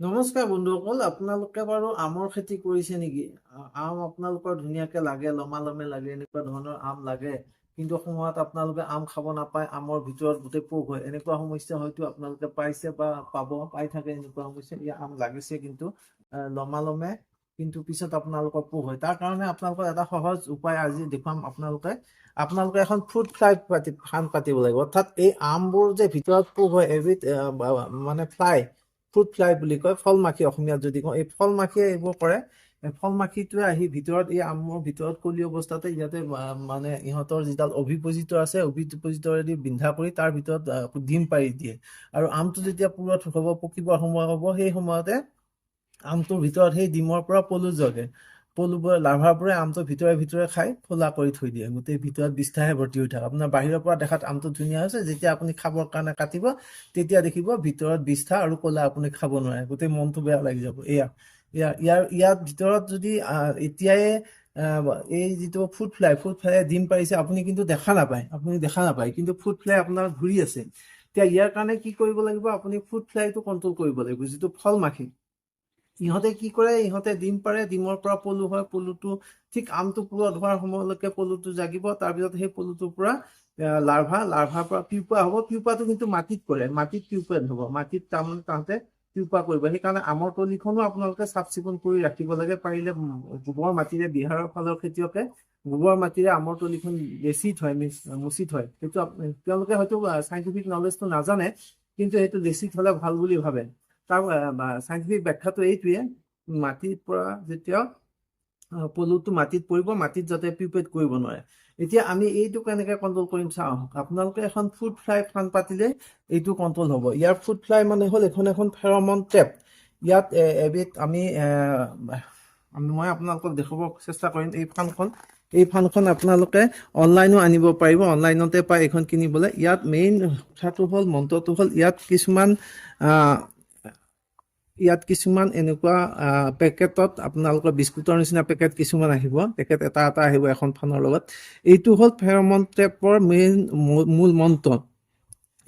নমস্কাৰ বন্ধুসকল, আপোনালোকে বাৰু আমৰ খেতি কৰিছে নেকি? আম আপোনালোকৰ ধুনীয়াকে লাগে, লমালমে লাগে, এনেকুৱা ধৰণৰ আম লাগে, কিন্তু সময়ত আপোনালোকে আম খাব নাপায়, আমৰ ভিতৰত গোটেই পোক হয়। এনেকুৱা সমস্যা হয়তো আপোনালোকে পাইছে বা পাই থাকে। এনেকুৱা সমস্যা ইয়াৰ আম লাগিছে কিন্তু লমালমে, কিন্তু পিছত আপোনালোকৰ পোক হয়। তাৰ কাৰণে আপোনালোকৰ এটা সহজ উপায় আজি দেখুৱাম। আপোনালোকে এখন ফ্ৰুট ফ্লাই ফাৰ্ম পাতিব লাগিব। অৰ্থাৎ এই আমবোৰ যে ভিতৰত পোক হয়, এবিধ মানে ফ্ৰুট ফ্লাই বুলি কয়, ফল মাখি অসমীয়াত যদি কওঁ। এই ফল মাখিয়ে এইবোৰ কৰে। ফল মাখিটোৱে আহি ভিতৰত এই আমৰ ভিতৰত কলি অৱস্থাতে ইয়াতে মানে ইহঁতৰ যিডাল অভিপজিত আছে, অভিপজিতৰেদি বিন্ধা কৰি তাৰ ভিতৰত ডিম পাৰি দিয়ে। আৰু আমটো যেতিয়া পুৰত হ'ব, পকিবৰ সময় হ'ব, সেই সময়তে আমটোৰ ভিতৰত সেই ডিমৰ পৰা পলু জগে। পলুবোৰে লাৰ্ভাবোৰে আমটো ভিতৰে ভিতৰে খাই খোলা কৰি থৈ দিয়ে। গোটেই ভিতৰত বিষ্ঠাহে ভৰ্তি হৈ থাকে। আপোনাৰ বাহিৰৰ পৰা দেখাত আমটো ধুনীয়া হৈছে, যেতিয়া আপুনি খাবৰ কাৰণে কাটিব তেতিয়া দেখিব ভিতৰত বিষ্ঠা আৰু কলা, আপুনি খাব নোৱাৰে, গোটেই মনটো বেয়া লাগি যাব। ইয়াৰ ভিতৰত যদি এতিয়াই এই যিটো ফ্ৰুট ফ্লাই ডিম পাৰিছে, আপুনি কিন্তু দেখা নাপায়, কিন্তু ফ্ৰুট ফ্লাই আপোনাৰ ঘূৰি আছে। এতিয়া ইয়াৰ কাৰণে কি কৰিব লাগিব? আপুনি ফ্ৰুট ফ্লাইটো কণ্ট্ৰল কৰিব লাগিব। যিটো ফল মাখি, ইহঁতে কি কৰে? ইহঁতে ডিম পাৰে, ডিমৰ পৰা পলু হয়, পলুটো ঠিক আমটো পুৰত হোৱাৰ সময়লৈকে পলুটো জাগিব। তাৰপিছত সেই পলুটোৰ পৰা লাৰ্ভাৰ পৰা পিউপা হ'ব। পিউপাটো কিন্তু মাটিত কৰে, মাটিত পিউপা হ'ব, মাটিত তাৰমানে তাহাঁতে পিউপা কৰিব। সেইকাৰণে আমৰ তলিখনো আপোনালোকে চাফ চিকুণ কৰি ৰাখিব লাগে। পাৰিলে গোবৰ মাটিৰে, বিহাৰৰ ফালৰ খেতিয়কে গোবৰ মাটিৰে আমৰ তলিখন লেচি থয়, মুচি থয়। সেইটো তেওঁলোকে হয়তো চাইণ্টিফিক নলেজটো নাজানে, কিন্তু সেইটো লেচি থলে ভাল বুলি ভাবে। তাৰ চাইণ্টিফিক ব্যাখ্যাটো এইটোৱে, মাটিৰ পৰা যেতিয়া পলুটো মাটিত পৰিব, মাটিত যাতে পিউপেট কৰিব নোৱাৰে। এতিয়া আমি এইটো কেনেকে কণ্ট্ৰল কৰিম চাওঁ। আপোনালোকে এখন ফ্ৰুট ফ্লাই ফাৰ্ম পাতিলে এইটো কণ্ট্ৰল হ'ব। ইয়াৰ ফ্ৰুট ফ্লাই মানে হ'ল এখন ফেৰমন ট্ৰেপ। ইয়াত এবিধ মই আপোনালোকক দেখুৱাব চেষ্টা কৰিম। এই ফাৰ্মখন আপোনালোকে অনলাইনো আনিব পাৰিব, অনলাইনতে পায় এইখন কিনিবলৈ। ইয়াত মেইন কথাটো হ'ল, মন্ত্ৰটো হ'ল, ইয়াত কিছুমান এনেকুৱা পেকেটত আপোনালোকৰ বিস্কুটৰ নিচিনা পেকেট কিছুমান আহিব, পেকেট এটা এটা আহিব এখন ফানৰ লগত। এইটো হ'ল ফেৰমন ট্ৰেপৰ মূল মন্ত্ৰ।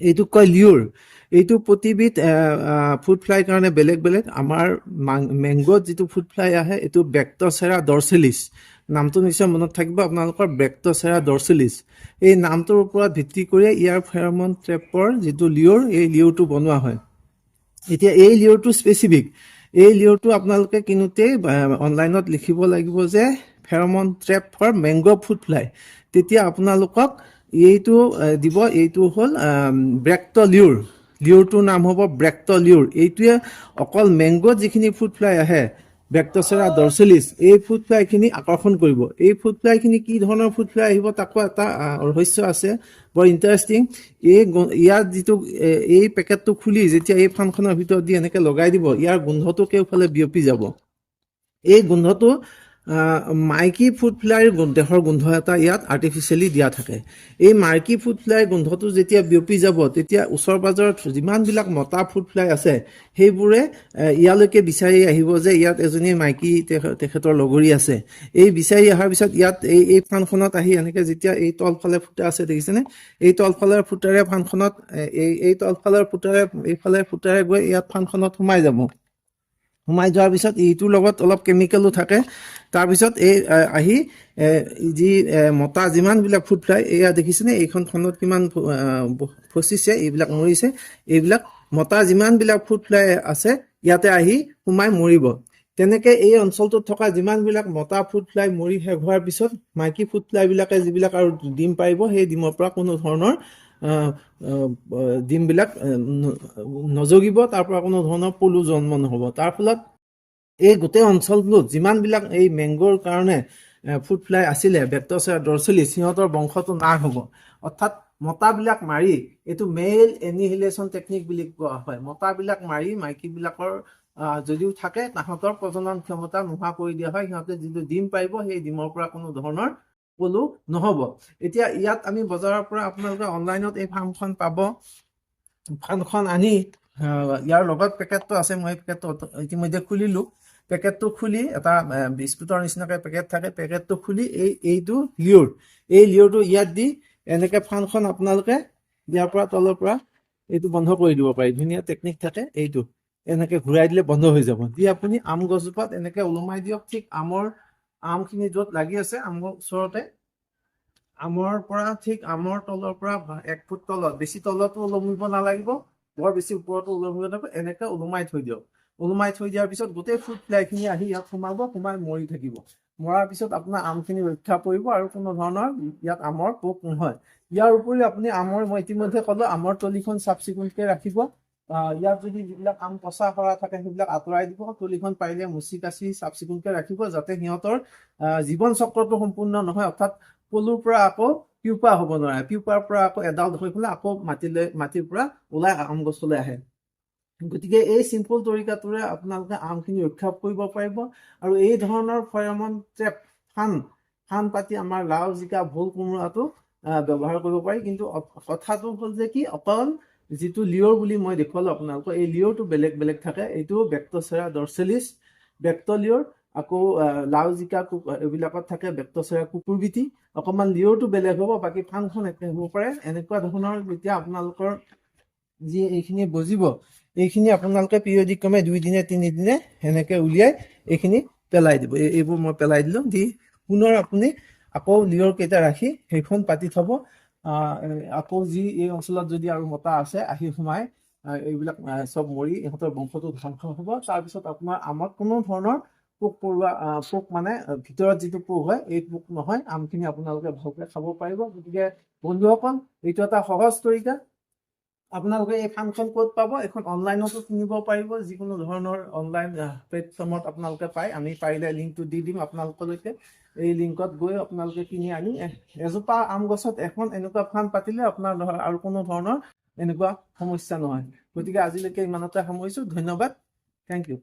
এইটো কয় লিউৰ। এইটো প্ৰতিবিধ ফ্ৰুট ফ্লাইৰ কাৰণে বেলেগ বেলেগ। আমাৰ মেংগোত যিটো ফ্ৰুট ফ্লাই আহে, এইটো বেক্টচেৰা ডৰচেলিছ, নামটো নিশ্চয় মনত থাকিব আপোনালোকৰ, বেক্টচেৰা ডৰচেলিছ। এই নামটোৰ ওপৰত ভিত্তি কৰি ইয়াৰ ফেৰমন ট্ৰেপৰ যিটো লিউৰ, এই লিউৰটো বনোৱা হয়। এতিয়া এই লিউৰটো স্পেচিফিক। এই লিউৰটো আপোনালোকে কিনোতেই অনলাইনত লিখিব লাগিব যে pheromone trap for mango' fruit fly. তেতিয়া আপোনালোকক এইটো দিব। এইটো হ'ল ব্ৰেক্ট লিউৰ। লিউৰটোৰ নাম হ'ব ব্ৰেক্ট লিউৰ। এইটোৱে অকল মেংগ'ত যিখিনি ফ্ৰুট ফ্লাই আহে, বেক্টচেৰা ডৰচেলিছ, এই ফ্ৰুট ফ্লাইখিনি আকৰ্ষণ কৰিব। এই ফ্ৰুট ফ্লাইখিনি কি ধৰণৰ ফ্ৰুট ফ্লাই আহিব, তাকো এটা ৰহস্য আছে, বৰ ইণ্টাৰেষ্টিং। ইয়াৰ যিটো এই পেকেটটো খুলি যেতিয়া এই ফাৰ্মখনৰ ভিতৰত দি এনেকে লগাই দিব, ইয়াৰ গোন্ধটো কেওফালে বিয়পি যাব। এই গোন্ধটো মাইকী ফ্ৰুট ফ্লাইৰ দেহৰ গোন্ধ এটা ইয়াত আৰ্টিফিচিয়েলি দিয়া থাকে। এই মাইকী ফ্ৰুট ফ্লাইৰ গোন্ধটো যেতিয়া বিয়পি যাব, তেতিয়া ওচৰ পাজৰত যিমানবিলাক মতা ফ্ৰুট ফ্লাই আছে, সেইবোৰে ইয়ালৈকে বিচাৰি আহিব যে ইয়াত এজনী মাইকী তেখেতৰ লগৰী আছে। এই বিচাৰি অহাৰ পিছত ইয়াত এই ফাৰ্মখনত আহি এনেকে যেতিয়া এই তলফালে ফুটা আছে, দেখিছেনে? এই তলফালৰ ফুটাৰে ফাৰ্মখনত, এই তলফালৰ ফুটাৰে, এইফালে ফুটাৰে গৈ ইয়াত ফাৰ্মখনত সোমাই যাব। সোমাই যোৱাৰ পিছত এইটোৰ লগত অলপ কেমিকেলো থাকে। তাৰপিছত আহি যি মতা যিমানবিলাক ফ্ৰুট ফ্লাই, এয়া দেখিছেনে এইখন খনত কিমান ফচিছে, এইবিলাক মৰিছে। এইবিলাক মতা যিমানবিলাক ফ্ৰুট ফ্লাই আছে, ইয়াতে আহি সোমাই মৰিব। তেনেকে এই অঞ্চলটোত থকা যিমানবিলাক মতা ফ্ৰুট ফ্লাই মৰি শেষ হোৱাৰ পিছত মাইকী ফ্ৰুট ফ্লাইবিলাকে যিবিলাক আৰু ডিম পাৰিব, সেই ডিমৰ পৰা কোনো ধৰণৰ ডিমবিলাক নজগিব, তাৰ পৰা কোনো ধৰণৰ পলু জন্ম নহ'ব। তাৰ ফলত এই গোটেই অঞ্চলটোত যিমানবিলাক এই মেংগোৰ কাৰণে ফ্ৰুট ফ্লাই আছিলে, বেক্টচেৰা ডৰচেলিছ, সিহঁতৰ বংশটো নাশ হ'ব। অৰ্থাৎ মতাবিলাক মাৰি, এইটো মেইল এনিহিলেশ্যন টেকনিক বুলি কোৱা হয়। মতাবিলাক মাৰি মাইকীবিলাকৰ যদিও থাকে, তাহাঁতৰ প্ৰজনন ক্ষমতা নোহোৱা কৰি দিয়া হয়। সিহঁতে যিটো ডিম পাৰিব, সেই ডিমৰ পৰা কোনো ধৰণৰ পলু নহ'ব। এতিয়া ইয়াত আমি বজাৰৰ পৰা আপোনালোকে অনলাইনত এই ফাৰ্মখন পাব। ফাৰ্মখন আনি ইয়াৰ লগত পেকেটটো আছে, মই পেকেটটো ইতিমধ্যে খুলিলোঁ। পেকেটটো খুলি, এটা বিস্কুটৰ নিচিনাকৈ পেকেট থাকে, পেকেটটো খুলি এইটো লিউৰ, এই লিউৰটো ইয়াত দি এনেকে ফাৰ্মখন আপোনালোকে ইয়াৰ পৰা তলৰ পৰা এইটো বন্ধ কৰি দিব পাৰি। ধুনীয়া টেকনিক থাকে এইটো। এনেকে ঘূৰাই দিলে বন্ধ হৈ যাব। দি আপুনি আম গছজোপাত এনেকে ওলমাই দিয়ক। ঠিক আমখিনি য'ত লাগি আছে আমৰ ওচৰতে, আমৰ পৰা ঠিক আমৰ তলৰ পৰা 1 ফুট তলত, বেছি তলতো ওলমিব নালাগিব, বৰ বেছি ওপৰতো ওলমিব নালাগিব, এনেকে ওলমাই থৈ দিয়ক। ওলমাই থৈ দিয়াৰ পিছত গোটেই ফ্ৰুট ফ্লাইখিনি আহি ইয়াত সোমাব, সোমাই মৰি থাকিব। মৰাৰ পিছত আপোনাৰ আমখিনি ৰক্ষা পৰিব আৰু কোনো ধৰণৰ ইয়াত আমৰ পোক নহয়। ইয়াৰ উপৰিও আপুনি মই ইতিমধ্যে ক'লো, আমৰ তলিখন চাফ চিকুণকে ৰাখিব। ইয়াত যদি যিবিলাক আম পচা সৰা থাকে সেইবিলাক আঁতৰাই দিব। তলিখন পাৰিলে মুচি কাচি চাফ চিকুণকে ৰাখিব, যাতে সিহঁতৰ জীৱন চক্ৰটো সম্পূৰ্ণ নহয়, অৰ্থাৎ পলুৰ পৰা আকৌ পিউপা হ'ব নোৱাৰে, পিউপাৰ পৰা আকৌ এডাল হৈ পেলাই আকৌ মাটিৰ পৰা ওলাই আম গছলৈ আহে। গতিকে এই চিম্পল তৰিকাটোৰে আপোনালোকে আমখিনি ৰক্ষা কৰিব পাৰিব। আৰু এই ধৰণৰ ফেৰমন ট্ৰেপ ফান পাতি আমাৰ লাও, জিকা, ভোল, কোমোৰাটো ব্যৱহাৰ কৰিব পাৰি। কিন্তু কথাটো হ'ল যে কি, অকল যিটো লিঅ'ৰ বুলি মই দেখুৱালো আপোনালোকক, এই লিঅ'ৰটো বেলেগ বেলেগ থাকে। এইটো বেক্ট'চেৰা ডৰ্চেলিছ বেক্ট'লিঅ'ৰ, আকৌ লাও, জিকা এইবিলাকত থাকে বেক্ট'চেৰা কুকুৰবিটি। অকণমান লিঅ'ৰটো বেলেগ হ'ব, বাকী ফানখন একে হ'ব পাৰে। এনেকুৱা ধৰণৰ যেতিয়া আপোনালোকৰ যি এইখিনি বজিব, এইখিনি আপোনালোকে পিৰিয়ডিক ক্ৰমে 2 দিনে 3 দিনে এনেকে উলিয়াই এইখিনি পেলাই দিব। এইবোৰ মই পেলাই দিলোঁ। দি পুনৰ আপুনি আকৌ লিঅ'ৰ কেইটা ৰাখি সেইখন পাতি থব। আকৌ এই অঞ্চলত যদি আৰু মতা আছে আহি সোমাই এইবিলাক চব মৰি ইহঁতৰ বংশটো ধ্বংস হ'ব। তাৰপিছত আপোনাৰ আমত কোনো ধৰণৰ পোক মানে ভিতৰত যিটো পোক হয় এই পোক নহয়, আমখিনি আপোনালোকে ভালকে খাব পাৰিব। গতিকে বন্ধুসকল, এইটো এটা সহজ তৰিকা। আপোনালোকে এই ফানখন ক'ত পাব? এখন অনলাইনতো কিনিব পাৰিব, যিকোনো ধৰণৰ অনলাইন প্লেটফৰ্মত আপোনালোকে পায়। আমি পাৰিলে লিংকটো দি দিম আপোনালোকলৈকে। এই লিংকত গৈ আপোনালোকে কিনি আনি এজোপা আম গছত এখন এনেকুৱা ফান পাতিলে আপোনাৰ আৰু কোনো ধৰণৰ এনেকুৱা সমস্যা নহয়। গতিকে আজিলৈকে ইমানতে সামৰিছোঁ। ধন্যবাদ। Thank U.